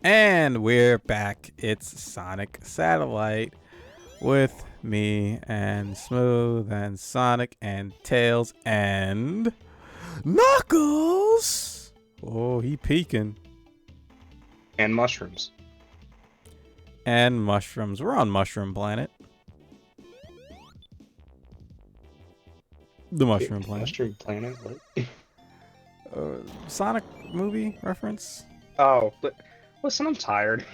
And we're back. It's Sonic Satellite with me and Smooth and Sonic and Tails and Knuckles. Oh, he peeking. And mushrooms. And mushrooms. We're on Mushroom Planet. The Mushroom Planet. Mushroom Planet? What? Sonic movie reference? Oh, but listen, I'm tired.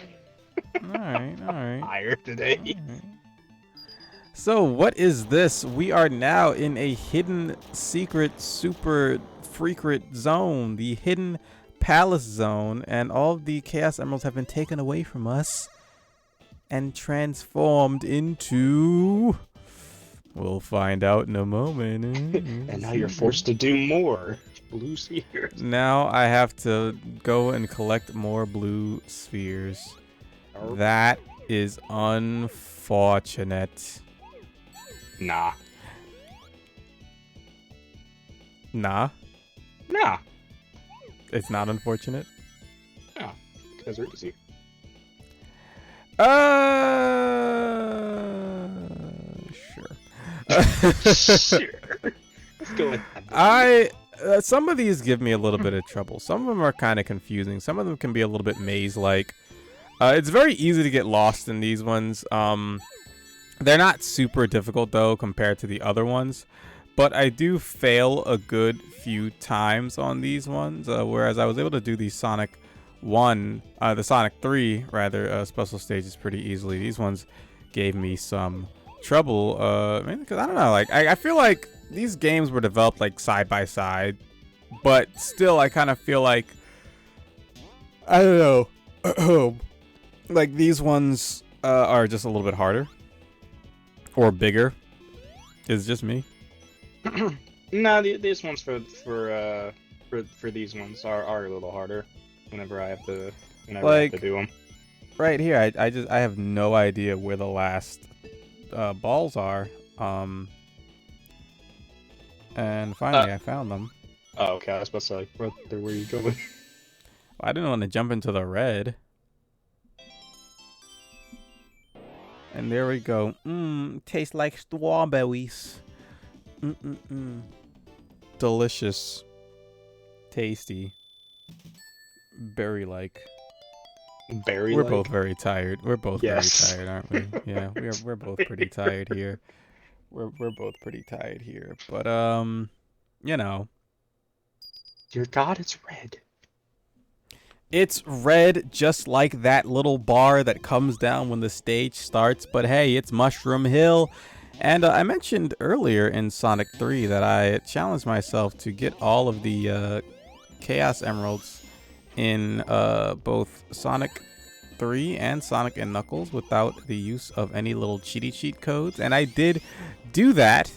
Alright. Tired today. Alright. So what is this? We are now in a hidden secret super secret zone, the hidden palace zone, and all of the Chaos Emeralds have been taken away from us and transformed into... We'll find out in a moment. And now you're forced to do more blue spheres. Now I have to go and collect more blue spheres. Oh. That is unfortunate. Nah. Nah, Nah. it's not unfortunate. No. Because we're easy. Sure. Sure. Let's go with that. Some of these give me a little bit of trouble. Some of them are kind of confusing. Some of them can be a little bit maze-like. It's very easy to get lost in these ones. They're not super difficult though compared to the other ones, but I do fail a good few times on these ones. Whereas I was able to do the Sonic 3 rather, special stages pretty easily. These ones gave me some trouble. Because I don't know, like I feel like these games were developed like side by side, but still I kind of feel like I don't know, like these ones are just a little bit harder or bigger. Is it just me? No, these ones for these ones are a little harder. Whenever I have to do them. Right here, I have no idea where the last balls are. And finally I found them. Oh, okay. I was supposed to like, where you going? I didn't want to jump into the red. And there we go. Tastes like strawberries. Delicious. Tasty. Berry-like. Berry. We're both very tired. We're both Yes. very tired, aren't we? Yeah, we're both pretty tired here. We're both pretty tired here. But you know, Dear God, it's red. it's red just like that little bar that comes down when the stage starts. But hey, it's Mushroom Hill. And I mentioned earlier in Sonic 3 that I challenged myself to get all of the Chaos Emeralds in both Sonic 3 and Sonic and Knuckles without the use of any little cheat codes. And I did do that.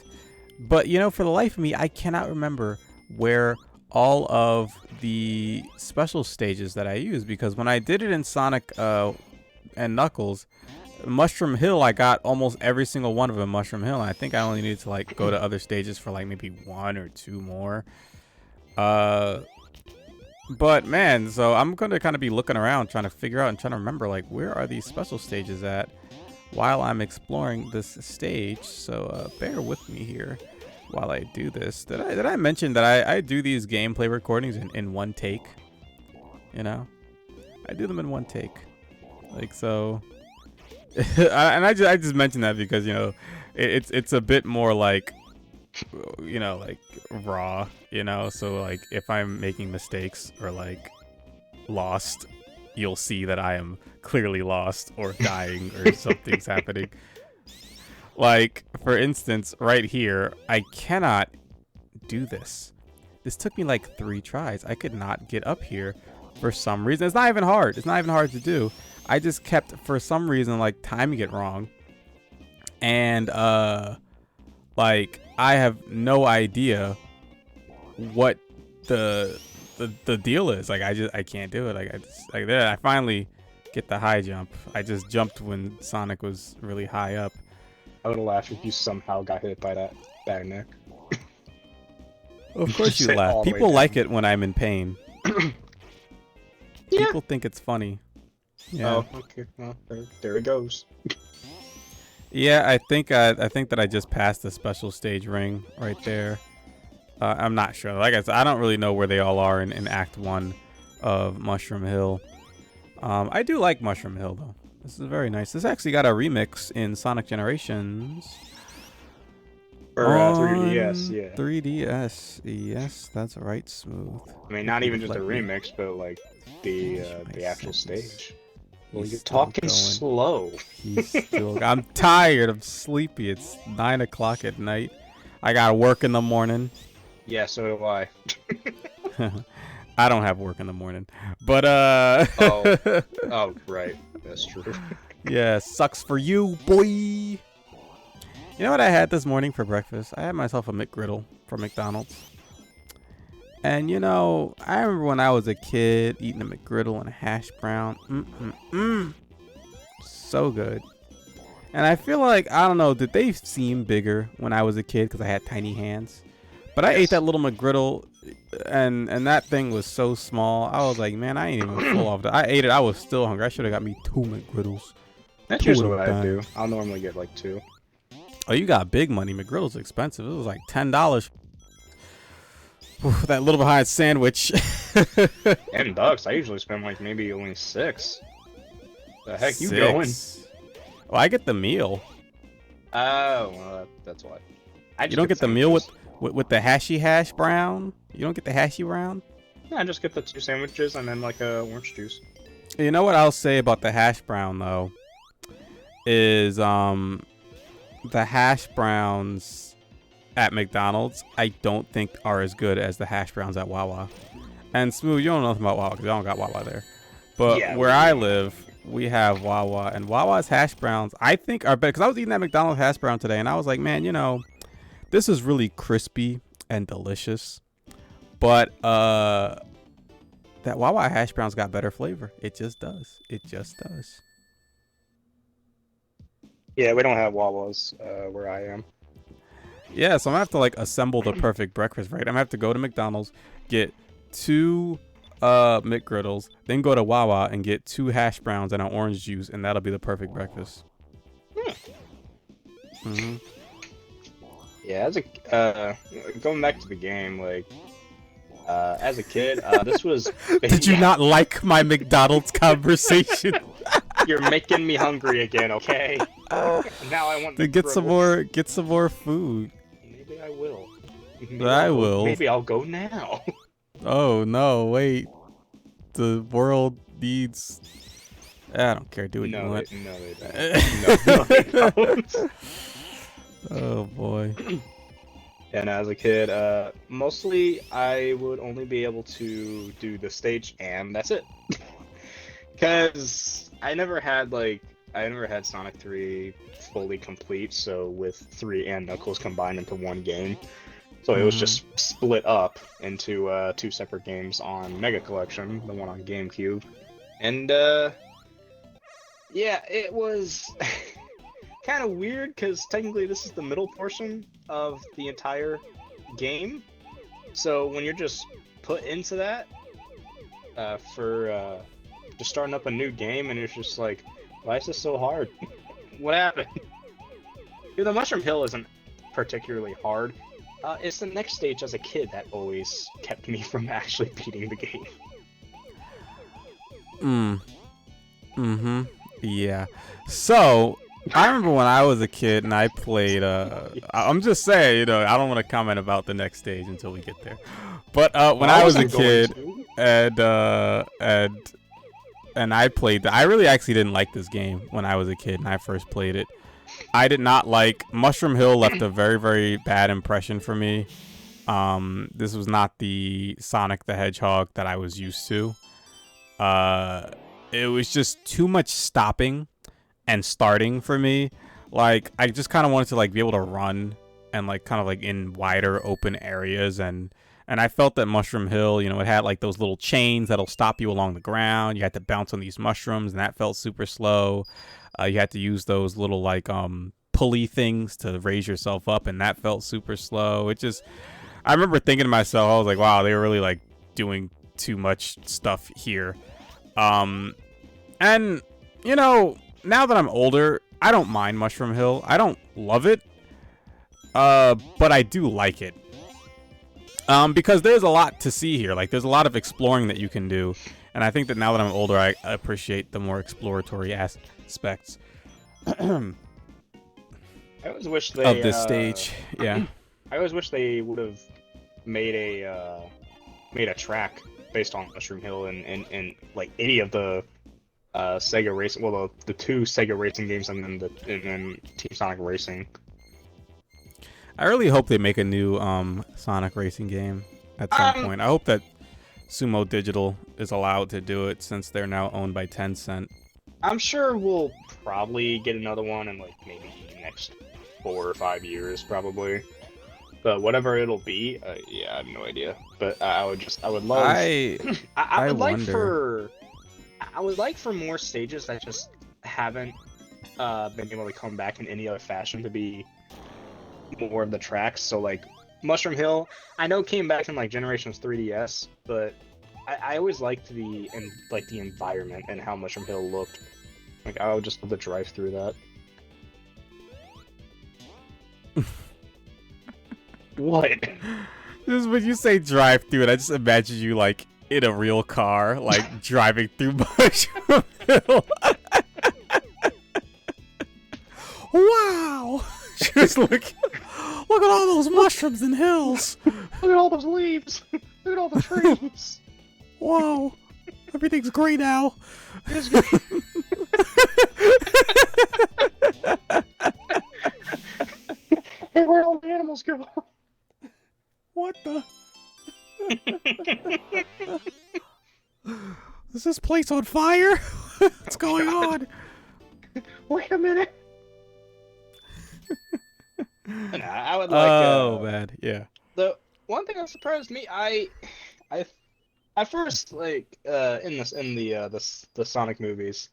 But, you know, for the life of me, I cannot remember where all of the special stages that I used, because when I did it in Sonic and Knuckles, Mushroom Hill, I got almost every single one of them Mushroom Hill, and I think I only needed to like go to other stages for like maybe one or two more. But man, so I'm gonna kind of be looking around trying to figure out and trying to remember like where are these special stages at while I'm exploring this stage. So bear with me here while I do this. Did I mention that I do these gameplay recordings in one take? You know, I do them in one take, like so. And I just mentioned that because, you know, it's a bit more like, you know, like raw, you know, so like if I'm making mistakes or like lost, you'll see that I am clearly lost or dying or something's happening. Like, for instance, right here, I cannot do this. This took me like 3 tries. I could not get up here for some reason. It's not even hard. It's not even hard to do. I just kept, for some reason, like timing it wrong. And like I have no idea what the deal is. Like I can't do it. Like I finally get the high jump. I just jumped when Sonic was really high up. I would laugh if you somehow got hit by that bag neck. Of course you Sit laugh. all the way People like down. it when I'm in pain. Yeah. People think it's funny. Yeah. Oh, okay. Well, there it goes. Yeah, I think that I just passed the special stage ring right there. I'm not sure. Like I said, I don't really know where they all are in Act 1 of Mushroom Hill. I do like Mushroom Hill though. This is very nice. This actually got a remix in Sonic Generations Or 3DS, on yeah. 3DS. Yes, that's right, Smooth. I mean, If not you even would just a let me remix, but like finish my the actual sentence. stage. Well, He's you're still talking going. slow. He's still. I'm tired. I'm sleepy. It's 9 o'clock at night. I gotta work in the morning. Yeah, so do I. I don't have work in the morning, but Oh, oh, right. That's true. yeah, sucks for you, boy. You know what I had this morning for breakfast? I had myself a McGriddle from McDonald's. And you know, I remember when I was a kid eating a McGriddle and a hash brown. So good. And I feel like, I don't know, did they seem bigger when I was a kid because I had tiny hands? But I ate Yes. that little McGriddle, and that thing was so small. I was like, man, I ain't even full off that. I ate it. I was still hungry. I should have got me 2 McGriddles. That's 2 of usually them what I do. things. I'll normally get like 2. Oh, you got big money. McGriddle's expensive. It was like $10. That little behind sandwich. $10. I usually spend like maybe only 6. The heck you going? 6. Well, I get the meal. Oh, well, that's why. I You just don't get the meal sandwiches. with the hashy hash brown. You don't get the hashy brown. Yeah, I just get the 2 sandwiches and then like orange juice. You know what I'll say about the hash brown though is the hash browns at McDonald's I don't think are as good as the hash browns at Wawa. And Smooth, you don't know nothing about Wawa because I don't got Wawa there. But Yeah, where I live, we have Wawa, and Wawa's hash browns I think are better because I was eating that McDonald's hash brown today, and I was like, man, you know, this is really crispy and delicious. But that Wawa hash brown's got better flavor. It just does. It just does. yeah, we don't have Wawas where I am. Yeah, so I'm gonna have to like assemble the perfect breakfast, right? I'm gonna have to go to McDonald's, get 2 McGriddles, then go to Wawa and get 2 hash browns and an orange juice, and that'll be the perfect breakfast. Hmm. Yeah, as a going back to the game, like as a kid, this was. Did you not like my McDonald's conversation? You're making me hungry again, okay? Now I want To get some more food. Maybe I will. I will. Maybe I'll go now. Oh no, wait. The world needs. I don't care. Do what you want. No, they don't. Oh boy. And as a kid, mostly I would only be able to do the stage, and that's it. Because I never had Sonic 3 fully complete, so with 3 and Knuckles combined into one game. So it was just split up into 2 separate games on Mega Collection, the one on GameCube. And yeah, it was kind of weird because technically this is the middle portion of the entire game. So when you're just put into that for just starting up a new game, and it's just like, why is this so hard? What happened? The Mushroom Hill isn't particularly hard. It's the next stage as a kid that always kept me from actually beating the game. Yeah. So I remember when I was a kid and I played. I'm just saying, you know, I don't want to comment about the next stage until we get there. But when I was a kid and I played, I really actually didn't like this game when I was a kid and I first played it. I did not like Mushroom Hill. Left a very, very bad impression for me. This was not the Sonic the Hedgehog that I was used to. It was just too much stopping and starting for me. Like, I just kind of wanted to like be able to run and like kind of like in wider open areas, and I felt that Mushroom Hill, you know, it had like those little chains that'll stop you along the ground. You had to bounce on these mushrooms, and that felt super slow. You had to use those little like pulley things to raise yourself up, and that felt super slow. It just, I remember thinking to myself, I was like, wow, they were really like doing too much stuff here. And, now that I'm older, I don't mind Mushroom Hill. I don't love it, but I do like it. Because there's a lot to see here. Like, there's a lot of exploring that you can do. And I think that now that I'm older, I appreciate the more exploratory aspects I always wish of they this stage. Yeah. I always wish they would have made a track based on Mushroom Hill and like any of the Sega Racing, well, the two Sega Racing games and then Team Sonic Racing. I really hope they make a new Sonic Racing game at some point. I hope that Sumo Digital is allowed to do it since they're now owned by Tencent. I'm sure we'll probably get another one in like maybe next 4 or 5 years, probably. But whatever it'll be, yeah, I have no idea. But I would love. I would like wonder. I would like for more stages that just haven't been able to come back in any other fashion to be more of the tracks. So like Mushroom Hill, I know came back in like Generations 3DS, but I always liked the environment and how Mushroom Hill looked. Like I would just love to drive through that. What? Just when you say drive through it, I just imagine you like in a real car, like driving through Mushroom Hill. Wow! Just look at all those mushrooms and hills. Look at all those leaves. Look at all the trees. Whoa! Everything's great now. It's great. Hey, where'd all the animals go? What the? Is this place on fire? What's going on? Wait a minute. I would like. Oh man, yeah. The one thing that surprised me, I first like in the Sonic movies,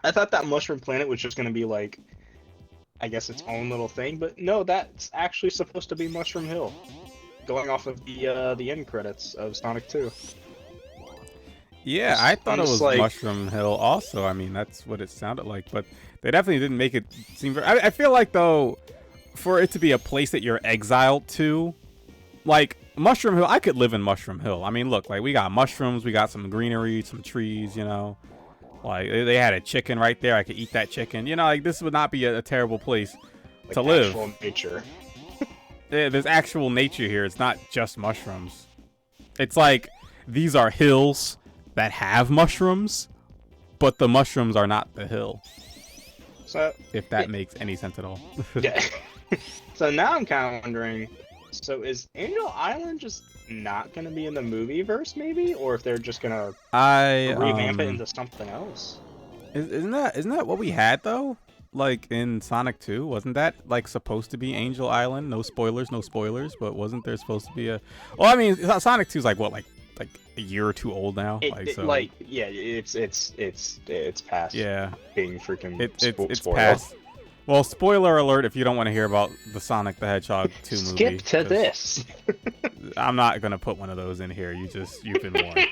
I thought that Mushroom Planet was just gonna be like, I guess its own little thing, but no, that's actually supposed to be Mushroom Hill, going off of the end credits of Sonic 2. Yeah, I thought it was like, Mushroom Hill also. I mean, that's what it sounded like, but they definitely didn't make it seem very... I feel like, though, for it to be a place that you're exiled to, like, Mushroom Hill, I could live in Mushroom Hill. I mean, look, like, we got mushrooms, we got some greenery, some trees, Like, they had a chicken right there. I could eat that chicken. Like, this would not be a terrible place like to live. Actual nature. Yeah, there's actual nature here. It's not just mushrooms. It's like, these are hills that have mushrooms, but the mushrooms are not the hill. So, if that makes any sense at all. Yeah. So now I'm kind of wondering, so is Angel Island just not going to be in the movie verse, maybe? Or if they're just going to revamp it into something else? Isn't that what we had, though? Like, in Sonic 2? Wasn't that, like, supposed to be Angel Island? No spoilers, but wasn't there supposed to be a... Well, I mean, Sonic 2 is like, what, like a year or two old now? Yeah, it's past being freaking it's spoiled. past. Well, spoiler alert if you don't want to hear about the Sonic the Hedgehog 2 movie. Skip to this. I'm not going to put one of those in here. You've been warned.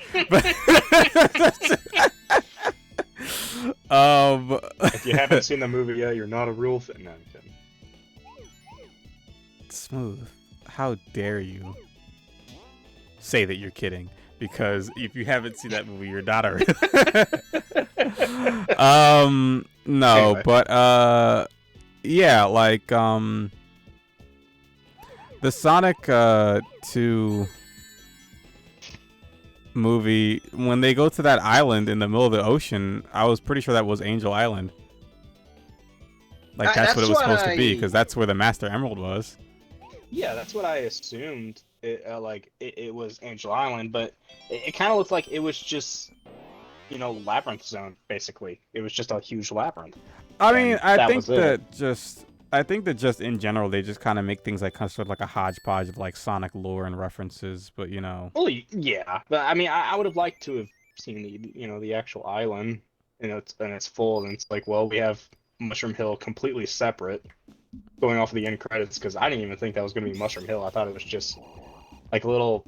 If you haven't seen the movie yet, you're not a real fan. No, I'm kidding. Smooth. How dare you say that you're kidding? Because if you haven't seen that movie, you're not a no, anyway. But yeah, like the Sonic 2 movie, when they go to that island in the middle of the ocean, I was pretty sure that was Angel Island. Like that's what it was supposed to be, because that's where the Master Emerald was. Yeah, that's what I assumed. It was Angel Island, but it kind of looked like it was just, labyrinth zone. Basically, it was just a huge labyrinth. I mean, I think that just in general they just kind of make things like sort of like a hodgepodge of like Sonic lore and references, but Well, yeah, but I mean, I would have liked to have seen the actual island, and it's full, and it's like, well, we have Mushroom Hill completely separate, going off of the end credits, because I didn't even think that was going to be Mushroom Hill. I thought it was just like a little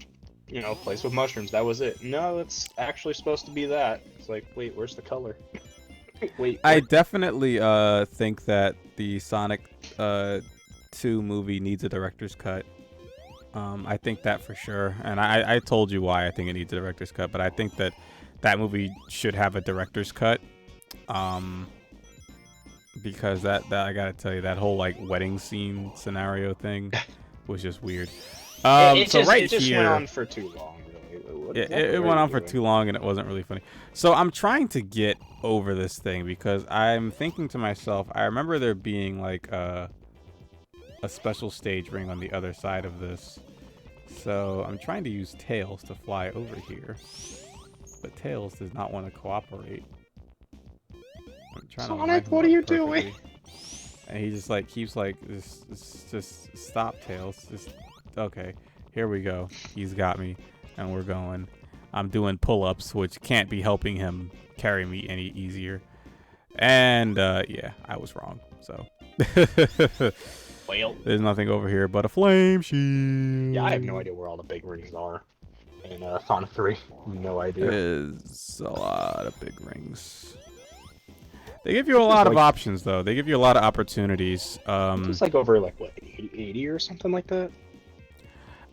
place with mushrooms. That was it. No, it's actually supposed to be that. It's like, wait, where's the color? Wait, I where? definitely think that the Sonic 2 movie needs a director's cut. I think that for sure, and I told you why I think it needs a director's cut, but I think that that movie should have a director's cut. Um, because that I gotta tell you, that whole like wedding scene scenario thing was just weird. So right It just went here, on for too long, really. What it, exactly it are went you on for doing? too long and it wasn't really funny. So I'm trying to get over this thing because I'm thinking to myself, I remember there being like a special stage ring on the other side of this. So I'm trying to use Tails to fly over here, but Tails does not want to cooperate. I'm trying to line Sonic, him what are up you doing? perfectly, and he just like keeps like just stop, Tails. Just okay. Here we go. He's got me, and we're going. I'm doing pull-ups, which can't be helping him carry me any easier. And yeah, I was wrong. So Well, there's nothing over here but a flame shield. yeah, I have no idea where all the big rings are in Sonic 3. No idea. There's a lot of big rings. They give you a There's lot of like, options, though. They give you a lot of opportunities. there's like over like what 80 or something like that.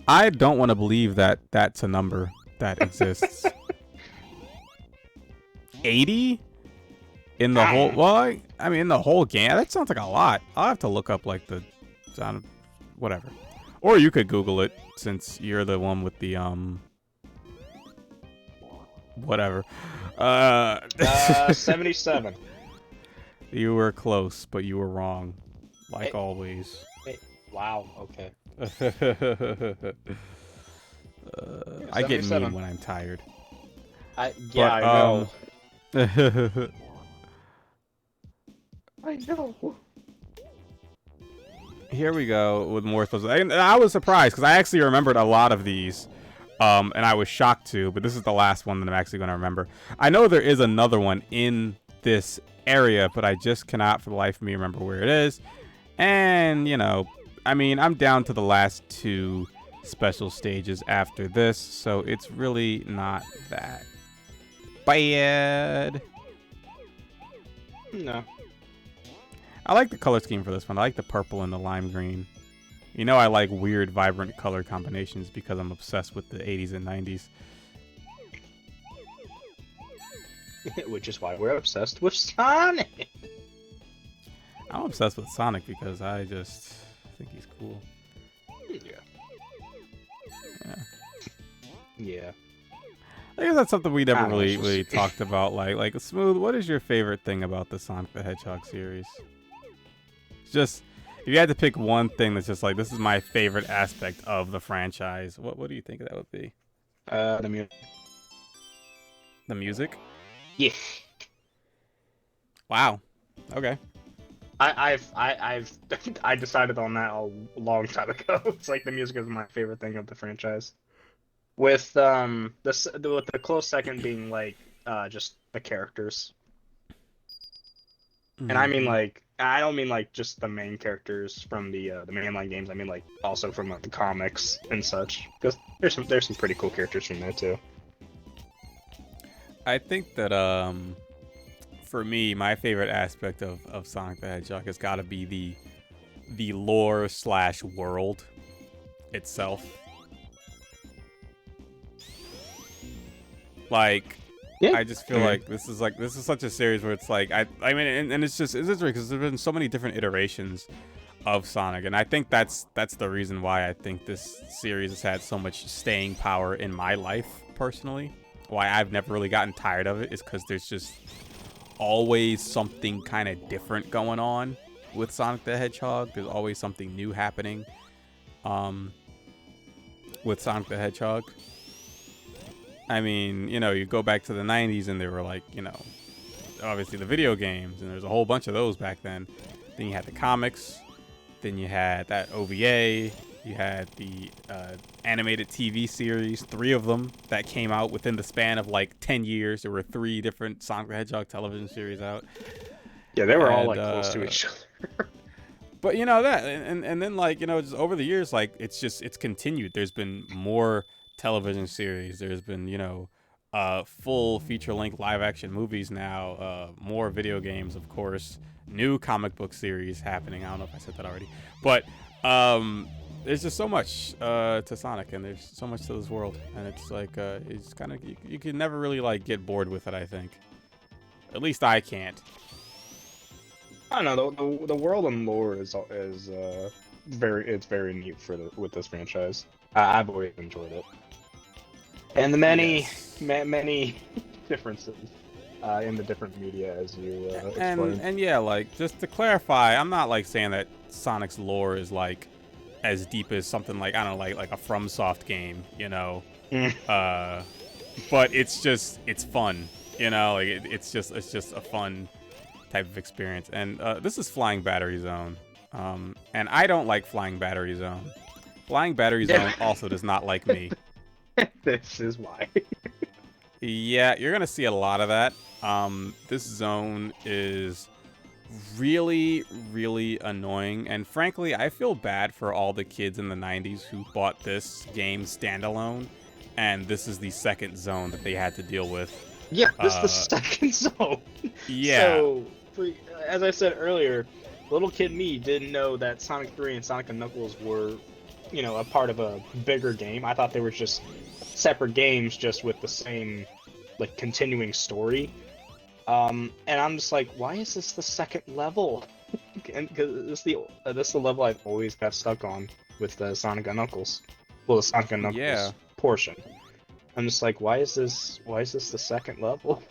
I don't want to believe that that's a number that exists. 80 in the I whole. don't know. Well, I mean, in the whole game. That sounds like a lot. I'll have to look up like the, whatever, or you could Google it since you're the one with the whatever. 77. You were close, but you were wrong, like Hey, always. hey, wow. Okay. I get mean 77. when I'm tired. Yeah, But I know. um I know. here we go with more puzzles. And I was surprised because I actually remembered a lot of these. And I was shocked too, but this is the last one that I'm actually going to remember. I know there is another one in this area, but I just cannot for the life of me remember where it is. And, I mean, I'm down to the last two special stages after this, so it's really not that bad. No. I like the color scheme for this one. I like the purple and the lime green. I like weird, vibrant color combinations because I'm obsessed with the 80s and 90s. Which is why we're obsessed with Sonic. I'm obsessed with Sonic because I just think he's cool. Yeah. Yeah. Yeah. I guess that's something we never I don't know, really, it's really just- talked about. Like Smooth, what is your favorite thing about the Sonic the Hedgehog series? Just, if you had to pick one thing that's just like, this is my favorite aspect of the franchise, what do you think that would be? The music. The music? Yeah. Wow. Okay. I've I decided on that a long time ago. It's like the music is my favorite thing of the franchise. With with the close second being like just the characters. And I mean Mhm. like I don't mean like just the main characters from the mainline games. I mean like also from like the comics and such. Because there's some pretty cool characters from there too. I think that for me, my favorite aspect of Sonic the Hedgehog has got to be the lore slash world itself. Like, Yeah. I just feel like this is such a series where it's like I mean and it's interesting because there's been so many different iterations of Sonic, and I think that's the reason why I think this series has had so much staying power in my life personally. Why I've never really gotten tired of it is because there's just always something kind of different going on with Sonic the Hedgehog. There's always something new happening with Sonic the Hedgehog. I mean, you go back to the 90s and there were like, obviously the video games, and there's a whole bunch of those back then. Then you had the comics, then you had that OVA, you had the animated TV series, 3 of them that came out within the span of like 10 years. There were 3 different Sonic the Hedgehog television series out. Yeah, they were all And, like close to each other. but that, and then like, just over the years, like it's continued. There's been more television series. There's been, full feature-length live-action movies now. More video games, of course. New comic book series happening. I don't know if I said that already, but there's just so much to Sonic, and there's so much to this world, and it's like it's kind of you can never really like get bored with it. I think, at least I can't. I don't know. The world and lore is very neat with this franchise. I've always enjoyed it, and the Yes. many differences in the different media as you explained. And yeah, like just to clarify, I'm not like saying that Sonic's lore is like as deep as something like I don't know, like a FromSoft game, but it's fun, like it's just a fun type of experience. And this is Flying Battery Zone, and I don't like Flying Battery Zone. Flying Battery Zone also does not like me. This is why. Yeah, you're gonna see a lot of that. This zone is really, really annoying, and frankly, I feel bad for all the kids in the 90s who bought this game standalone, and this is the second zone that they had to deal with. Yeah, this is the second zone. Yeah. So, as I said earlier, little kid me didn't know that Sonic 3 and Sonic and Knuckles were, a part of a bigger game. I thought they were just separate games, just with the same, like, continuing story. And I'm just like, why is this the second level? And because this is the level I've always got stuck on with the Sonic and Knuckles. Well, the Sonic and Knuckles portion. I'm just like, why is this the second level?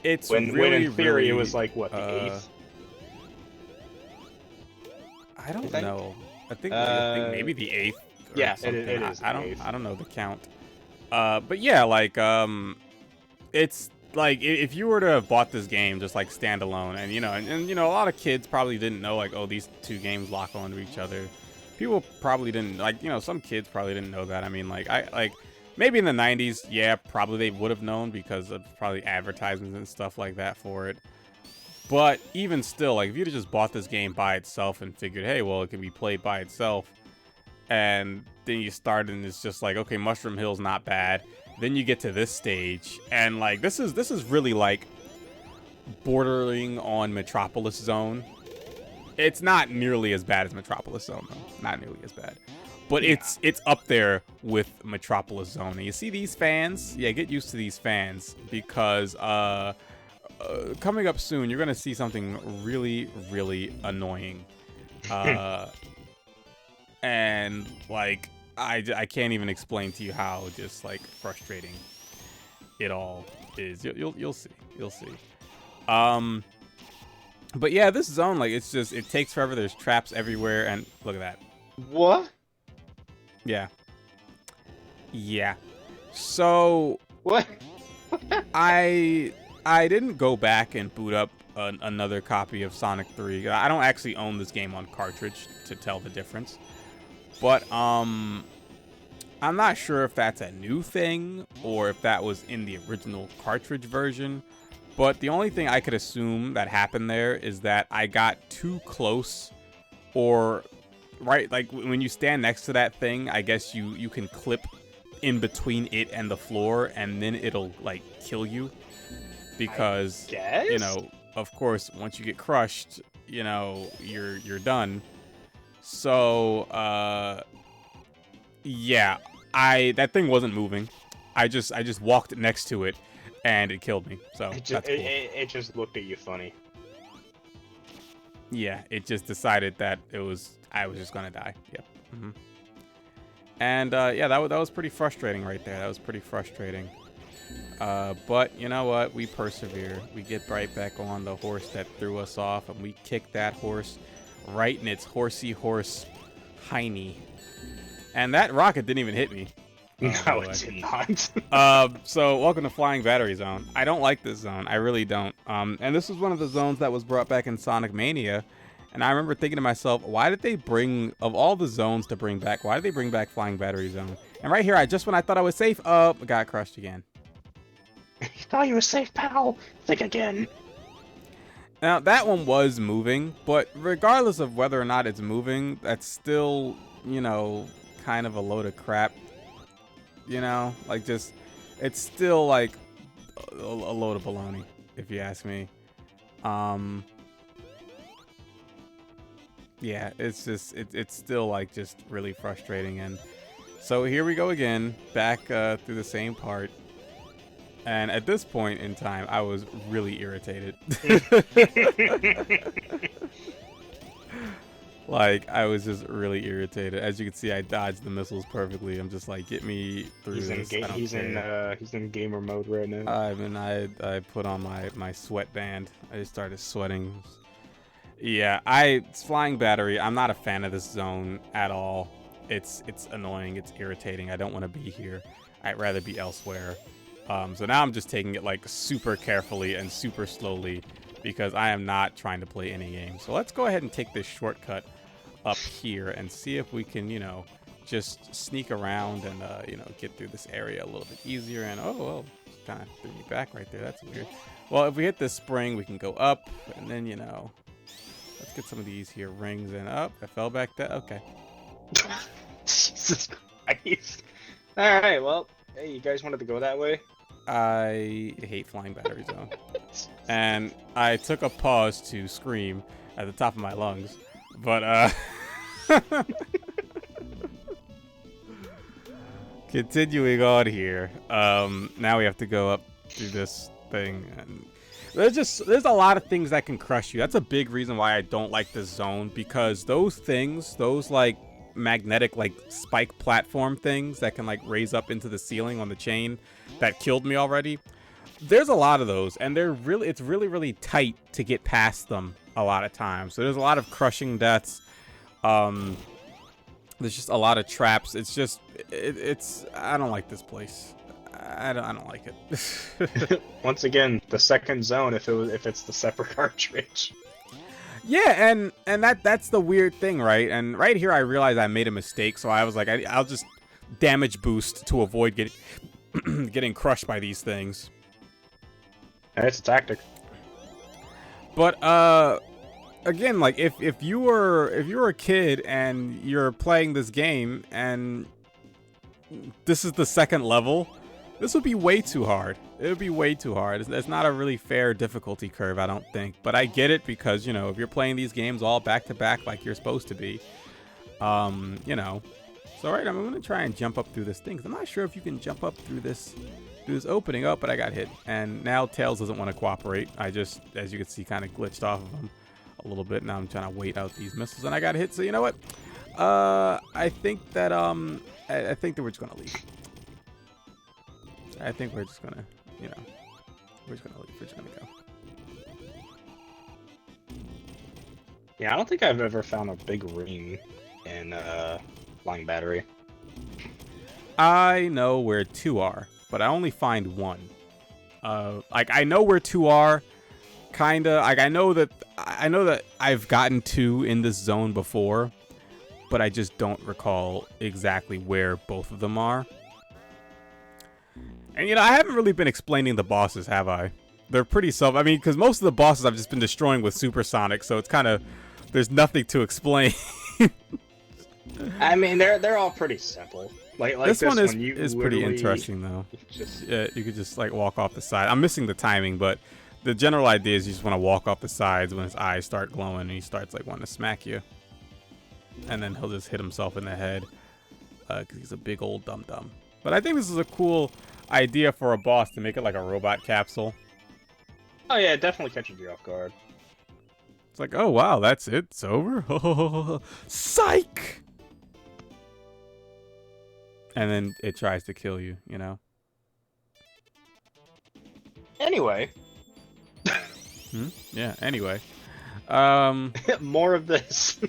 It's when really, in theory really, it was like what, the eighth? I don't know. I think maybe the 8th. Yeah, something. it is. I don't know the count. But yeah, like it's like if you were to have bought this game just like standalone, and a lot of kids probably didn't know like, oh, these two games lock onto each other. People probably didn't like, some kids probably didn't know that. I mean, maybe in the 90s, yeah, probably they would have known because of probably advertisements and stuff like that for it. But even still, like if you'd have just bought this game by itself and figured, hey, well, it can be played by itself, and then you start and it's just like, okay, Mushroom Hill's not bad. Then you get to this stage, and like this is really like bordering on Metropolis Zone. It's not nearly as bad as Metropolis Zone, though. Not nearly as bad. But yeah, it's up there with Metropolis Zone. And you see these fans? Yeah, get used to these fans, because coming up soon, you're gonna see something really, really annoying. And like I can't even explain to you how just like frustrating it all is. You'll see. But yeah, this zone, like it takes forever. There's traps everywhere, and look at that. What? Yeah. So what? I didn't go back and boot up another copy of Sonic 3. I don't actually own this game on cartridge to tell the difference. But I'm not sure if that's a new thing or if that was in the original cartridge version. But the only thing I could assume that happened there is that I got too close, or right, like when you stand next to that thing, I guess you can clip in between it and the floor, and then it'll like kill you, because of course, once you get crushed, you're done. So yeah, that thing wasn't moving. I just walked next to it, and it killed me. So that's cool. It just looked at you funny. Yeah, it just decided that I was just gonna die. Yep. And yeah, that was pretty frustrating right there. That was pretty frustrating. But you know what? We persevere. We get right back on the horse that threw us off, and we kick that horse right in its horsey horse hiney. And that rocket didn't even hit me. No, it did not. So welcome to Flying Battery Zone. I don't like this zone. I really don't. And this was one of the zones that was brought back in Sonic Mania. And I remember thinking to myself, why did they of all the zones to bring back, why did they bring back Flying Battery Zone? And right here, when I thought I was safe, got crushed again. You thought you were safe, pal? Think again. Now, that one was moving, but regardless of whether or not it's moving, that's still, kind of a load of crap. You know, like just, it's still like a load of baloney, if you ask me. Yeah, it's just, it's still like just really frustrating. And so here we go again, back through the same part. And at this point in time, I was really irritated. Like, I was just really irritated. As you can see, I dodged the missiles perfectly. I'm just like, get me through this. He's in gamer mode right now. I put on my sweatband. I just started sweating. Yeah, flying battery. I'm not a fan of this zone at all. It's annoying. It's irritating. I don't want to be here. I'd rather be elsewhere. So now I'm just taking it like super carefully and super slowly because I am not trying to play any game. So let's go ahead and take this shortcut up here and see if we can, you know, just sneak around and, you know, get through this area a little bit easier. And, oh, well, kind of threw me back right there. That's weird. Well, if we hit this spring, we can go up and then, you know, let's get some of these here rings and up. I fell back there. Okay. Jesus Christ. Alright, well, hey, you guys wanted to go that way? I hate flying battery zone. And I took a pause to scream at the top of my lungs. But, continuing on here. Now we have to go up through this thing. And there's a lot of things that can crush you. That's a big reason why I don't like this zone. Because those things, those, like, magnetic, like, spike platform things that can, like, raise up into the ceiling on the chain that killed me already. There's a lot of those, and it's really tight to get past them a lot of times. So there's a lot of crushing deaths. There's just a lot of traps. It's just, it's I don't like this place. I don't like it. Once again, the second zone if it's the separate cartridge. Yeah, and that's the weird thing, right? And right here I realized I made a mistake, so I was like, I'll just damage boost to avoid getting crushed by these things. It's a tactic. But again, like if you were a kid and you're playing this game and this is the second level, this would be way too hard. It would be way too hard. It's not a really fair difficulty curve, I don't think. But I get it because, you know, if you're playing these games all back to back like you're supposed to be, you know. So right, I'm gonna try and jump up through this thing. 'Cause I'm not sure if you can jump up through this opening. Oh, but I got hit. And now Tails doesn't want to cooperate. I just, as you can see, kind of glitched off of him a little bit. Now I'm trying to wait out these missiles, and I got hit. So you know what? I think that I think that we're just gonna leave. I think we're just gonna, you know, we're just gonna leave. We're just gonna go. Yeah, I don't think I've ever found a big ring in flying battery. I know where two are, but I only find one. Like I know where two are, kinda. Like I know that I've gotten two in this zone before, but I just don't recall exactly where both of them are. And you know, I haven't really been explaining the bosses, have I? They're pretty I mean, because most of the bosses I've just been destroying with supersonic, so it's kind of, there's nothing to explain. I mean, they're all pretty simple. Like this one is pretty interesting though. Yeah, you could just like walk off the side. I'm missing the timing, but the general idea is you just want to walk off the sides when his eyes start glowing and he starts like wanting to smack you, and then he'll just hit himself in the head because he's a big old dum-dum. But I think this is a cool idea for a boss to make it like a robot capsule. Oh yeah, it definitely catches you off guard. It's like, oh wow, that's it, it's over. Psych. And then it tries to kill you, you know? Anyway. Yeah, anyway. More of this.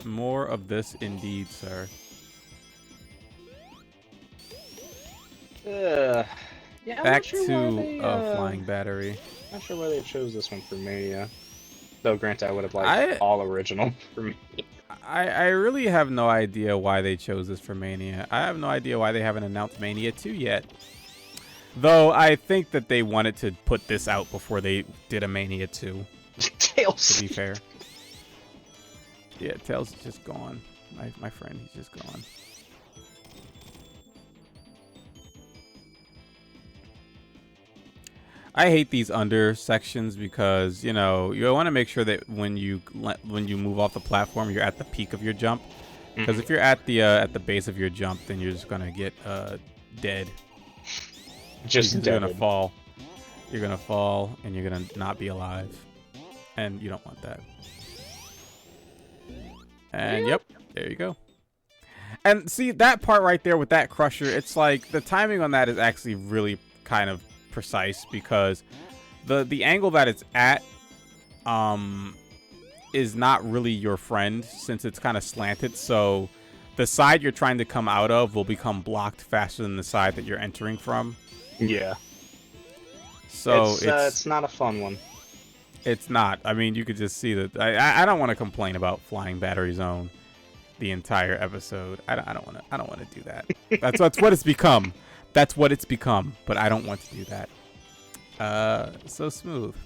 More of this indeed, sir. Yeah, I'm Back not sure to why they, flying battery. Not sure why they chose this one for Mania. Though, granted, I would have liked all original for me. I really have no idea why they chose this for Mania. I have no idea why they haven't announced Mania 2 yet. Though I think that they wanted to put this out before they did a Mania 2. Tails. To be fair. Yeah, Tails is just gone. my friend, he's just gone. I hate these under sections because you want to make sure that when you move off the platform, you're at the peak of your jump. Because if you're at the base of your jump, then you're just gonna get dead. Just because you're gonna fall. You're gonna fall, and you're gonna not be alive, and you don't want that. And yep, there you go. And see that part right there with that crusher, it's like the timing on that is actually really kind of precise because the angle that it's at is not really your friend since it's kind of slanted, so the side you're trying to come out of will become blocked faster than the side that you're entering from. Yeah. So it's not a fun one. It's not. I mean, you could just see that. I don't want to complain about flying battery zone the entire episode. I don't want to do that. That's what it's become. That's what it's become. But I don't want to do that. So Smooth.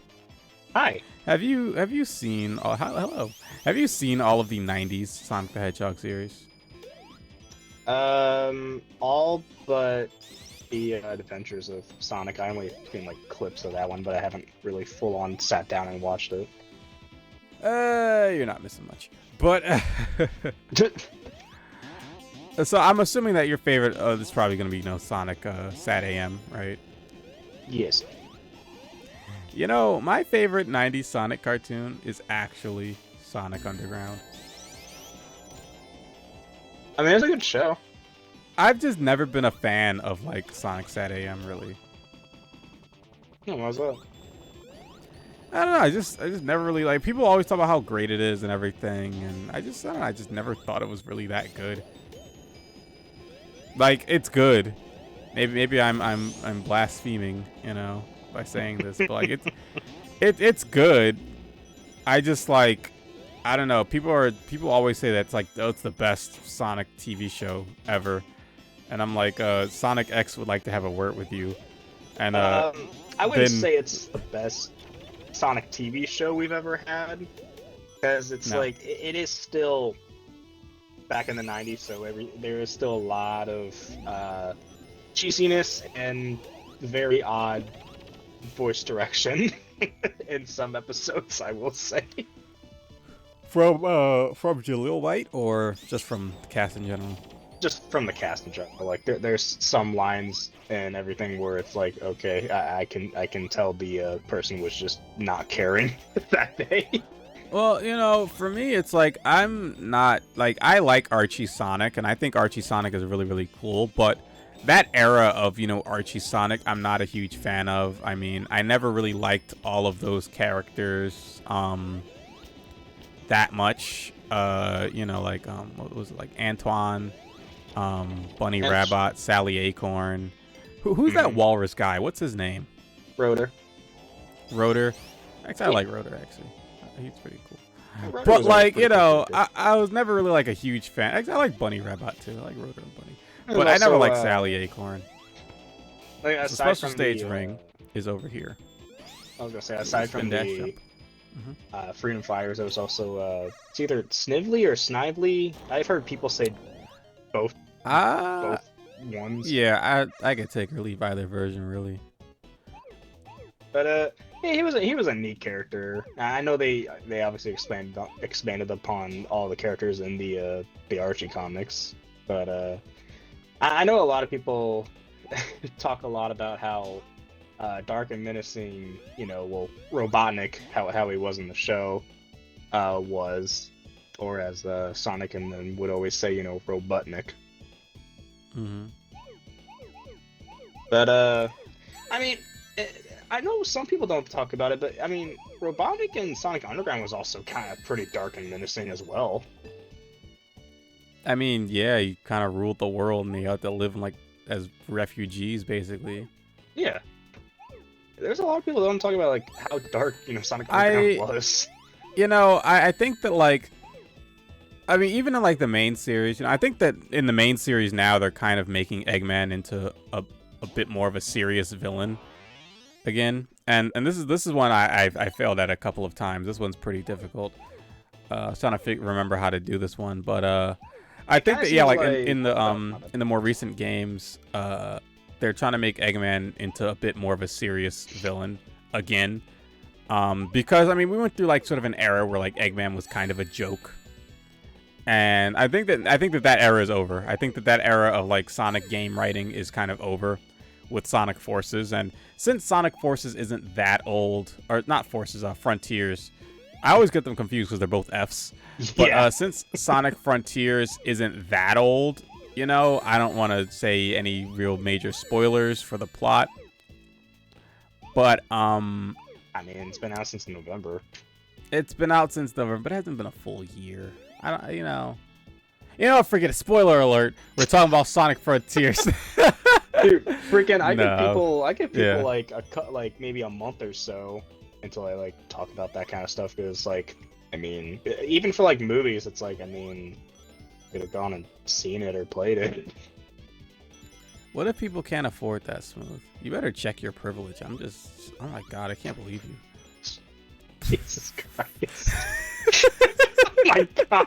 Hi. Have you seen? Oh, hello. Have you seen all of the '90s Sonic the Hedgehog series? All but the Adventures of Sonic. I only seen like clips of that one, but I haven't really full on sat down and watched it. You're not missing much. But so I'm assuming that your favorite. This is probably gonna be Sonic Sat AM, right? Yes. My favorite '90s Sonic cartoon is actually Sonic Underground. I mean, it's a good show. I've just never been a fan of like Sonic Sat AM, really. No, why's that? I don't know. I just never really like. People always talk about how great it is and everything, and I don't know. I just never thought it was really that good. Like it's good. Maybe I'm blaspheming, by saying this, but like it's good. I just like. I don't know. People always say that it's like it's the best Sonic TV show ever, and I'm like, Sonic X would like to have a word with you, and I wouldn't say it's the best Sonic TV show we've ever had, because it's like it is still back in the '90s, so there is still a lot of cheesiness and very odd voice direction in some episodes, I will say. From Jaleel White or just from the cast in general? Just from the cast in general. Like there's some lines and everything where it's like, okay, I can tell the person was just not caring that day. Well, for me, it's like I'm not like I like Archie Sonic, and I think Archie Sonic is really really cool, but that era of Archie Sonic, I'm not a huge fan of. I mean, I never really liked all of those characters. That much, like what was it, like Antoine, Bunny Rabbit, Sally Acorn. Who's that walrus guy? What's his name? Rotor. Actually, I like Rotor. Actually, he's pretty cool. Rotor but like cool. I was never really like a huge fan. Actually, I like Bunny Rabbit too. I like Rotor and Bunny, but I never liked Sally Acorn. Like, the special stage ring is over here. I was gonna say aside from the Freedom Fighters, there was also it's either Snively or Snively. I've heard people say both ones. Yeah, I could take or leave either version really. But yeah, he was a neat character. I know they obviously expanded upon all the characters in the Archie comics, but I know a lot of people talk a lot about how dark and menacing, Robotnik, how he was in the show, was, or as Sonic and them would always say, Robotnik. Mm-hmm. But I mean, I know some people don't talk about it, but I mean, Robotnik and Sonic Underground was also kind of pretty dark and menacing as well. I mean, yeah, he kind of ruled the world, and they had to live like as refugees, basically. Yeah. There's a lot of people that don't talk about like how dark, Sonic Underground was. I think that like, I mean, even in like the main series, I think that in the main series now they're kind of making Eggman into a bit more of a serious villain again. And this is one I failed at a couple of times. This one's pretty difficult. I was trying to remember how to do this one, but I think that yeah, like my bad. in the more recent games, they're trying to make Eggman into a bit more of a serious villain again. Because I mean, we went through like sort of an era where like Eggman was kind of a joke, and I think that era is over. I think that era of like Sonic game writing is kind of over with Sonic Forces, and since Sonic Forces isn't that old, or not Forces, Frontiers. I always get them confused because they're both F's. But Yeah. since Sonic Frontiers isn't that old, you know, I don't want to say any real major spoilers for the plot. But I mean, it's been out since November. it's been out since November, but it hasn't been a full year. I don't, you know. You know, forget it. Spoiler alert. We're talking about Sonic Frontiers. Dude, freaking! I give people Yeah. like maybe a month or so until I like talk about that kind of stuff, because like, I mean, even for like movies, it's like, I mean, could have gone and seen it or played it. What if people can't afford that smooth? You better check your privilege. Oh my god, I can't believe you. Jesus Christ! Oh my god!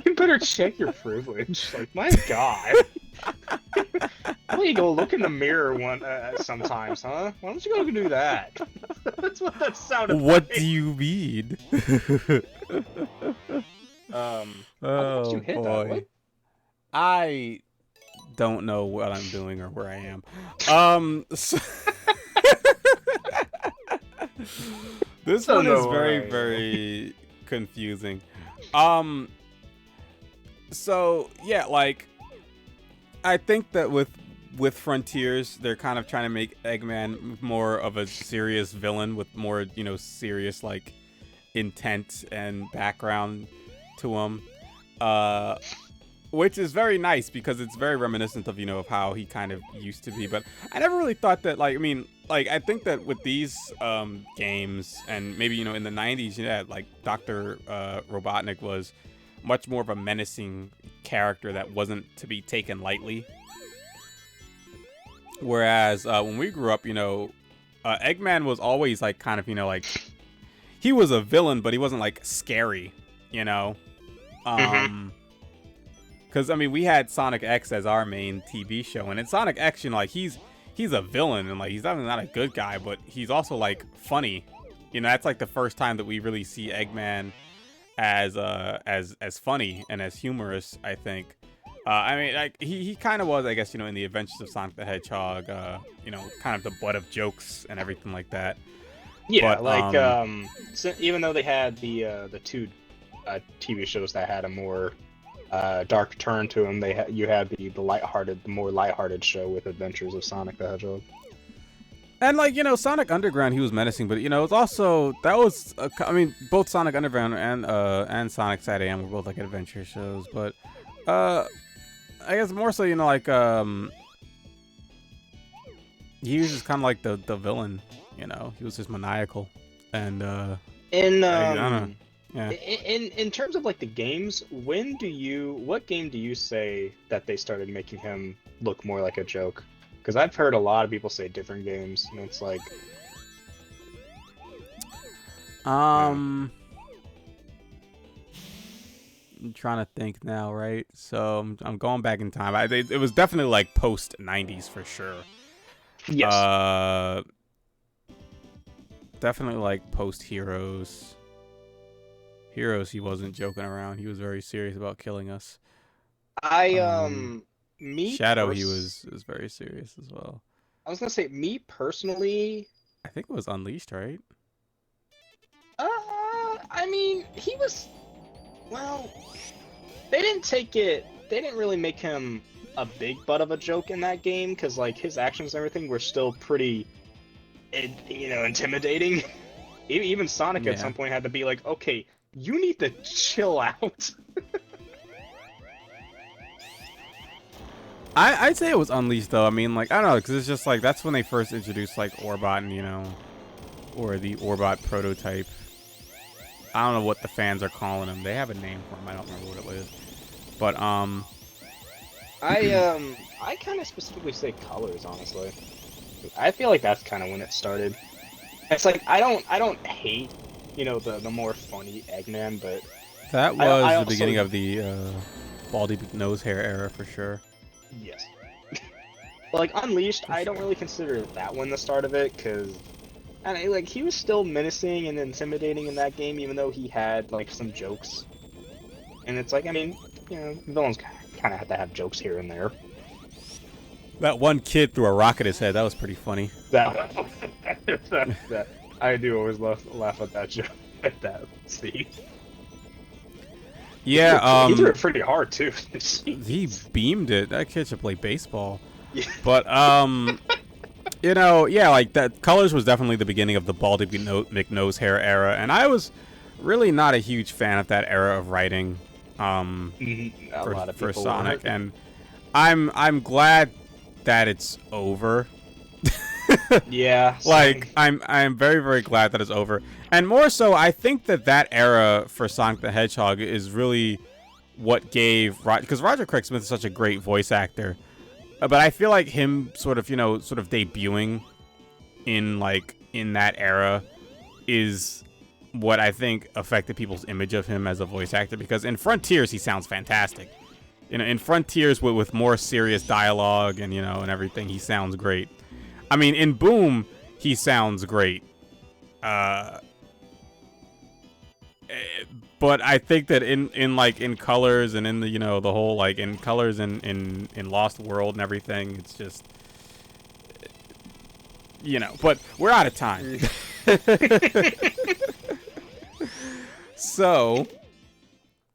You better check your privilege. Like, my god. Why don't you go look in the mirror sometimes, huh? Why don't you go do that? That's what that sounded What like. do you mean? How Oh did you hit that? boy. What? I don't know what I'm doing or where I am. So this Don't one is know where I very, am. very confusing. So yeah, like I think that with Frontiers, they're kind of trying to make Eggman more of a serious villain with more, you know, serious like intent and background to him. Which is very nice because it's very reminiscent of, you know, of how he kind of used to be. But I never really thought that, like, I mean, like, I think that with these games, and maybe, you know, in the 90s, yeah, like, Dr. Robotnik was much more of a menacing character that wasn't to be taken lightly. Whereas when we grew up, you know, Eggman was always, like, kind of, you know, like, he was a villain, but he wasn't, like, scary, you know? Because, I mean, we had Sonic X as our main TV show, and in Sonic X, you know, like, he's a villain, and, like, he's definitely not a good guy, but he's also, like, funny. You know, that's, like, the first time that we really see Eggman as funny and as humorous, I think. I mean, like, he kind of was, I guess, you know, in the Adventures of Sonic the Hedgehog, you know, kind of the butt of jokes and everything like that. Yeah, But, like, so even though they had the two TV shows that had a more dark turn to them, you had the more lighthearted show with Adventures of Sonic the Hedgehog. And, like, you know, Sonic Underground, he was menacing, but, you know, it's also, that was, I mean, both Sonic Underground and Sonic Side AM were both, like, adventure shows, but, I guess more so, you know, like, he was just kind of like the villain, you know, he was just maniacal, and, In I don't know, yeah. in terms of like the games, what game do you say that they started making him look more like a joke? Because I've heard a lot of people say different games, and it's like, I'm trying to think now, right? So I'm going back in time. It was definitely like post 90s for sure. yes. Definitely like post Heroes. Heroes, he wasn't joking around. He was very serious about killing us. Me Shadow, he was very serious as well. I was gonna say, me personally, I think it was Unleashed, right? I mean, he was, well, they didn't really make him a big butt of a joke in that game, because like his actions and everything were still pretty, you know, intimidating. Even Sonic at some point had to be like, okay, you need to chill out. I'd say it was Unleashed, though. I mean, like, I don't know, because it's just like, that's when they first introduced, like, Orbot, and, you know, or the Orbot prototype. I don't know what the fans are calling him. They have a name for him. I don't remember what it was. But, I kind of specifically say colors, honestly. I feel like that's kind of when it started. It's like, I don't hate the more funny Eggman, but That I was the also beginning of the baldy nose hair era for sure. yes. Like Unleashed, For I don't sure. really consider that one the start of it because like he was still menacing and intimidating in that game, even though he had like some jokes. And it's like, I mean, villains kind of have to have jokes here and there. That one kid threw a rock at his head. That was pretty funny. That, that I do always laugh at that joke at that scene. Yeah, He threw it pretty hard too. he Jeez. beamed it. That kid should play baseball. Yeah. But yeah, like that. Colors was definitely the beginning of the Baldy McNose hair era, and I was really not a huge fan of that era of writing. A lot of For people Sonic, weren't. and I'm glad that it's over. Yeah, same. Like I'm very very glad that it's over, and more so, I think that era for Sonic the Hedgehog is really what gave because Roger Craig Smith is such a great voice actor, but I feel like him sort of debuting in that era is what I think affected people's image of him as a voice actor, because in Frontiers he sounds fantastic. In Frontiers with more serious dialogue and everything, he sounds great. I mean, in Boom, he sounds great. Uh, but I think that in Colors and in the whole in Colors and in Lost World and everything, it's just But we're out of time. So,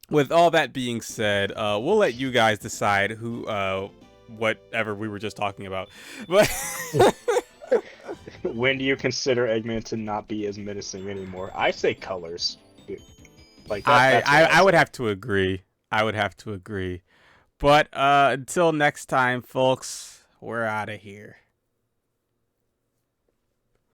with all that being said, we'll let you guys decide who whatever we were just talking about. But When do you consider Eggman to not be as menacing anymore? I say Colors. Like that. That's what I would say. have to agree. I would have to agree. But until next time, folks, we're out of here.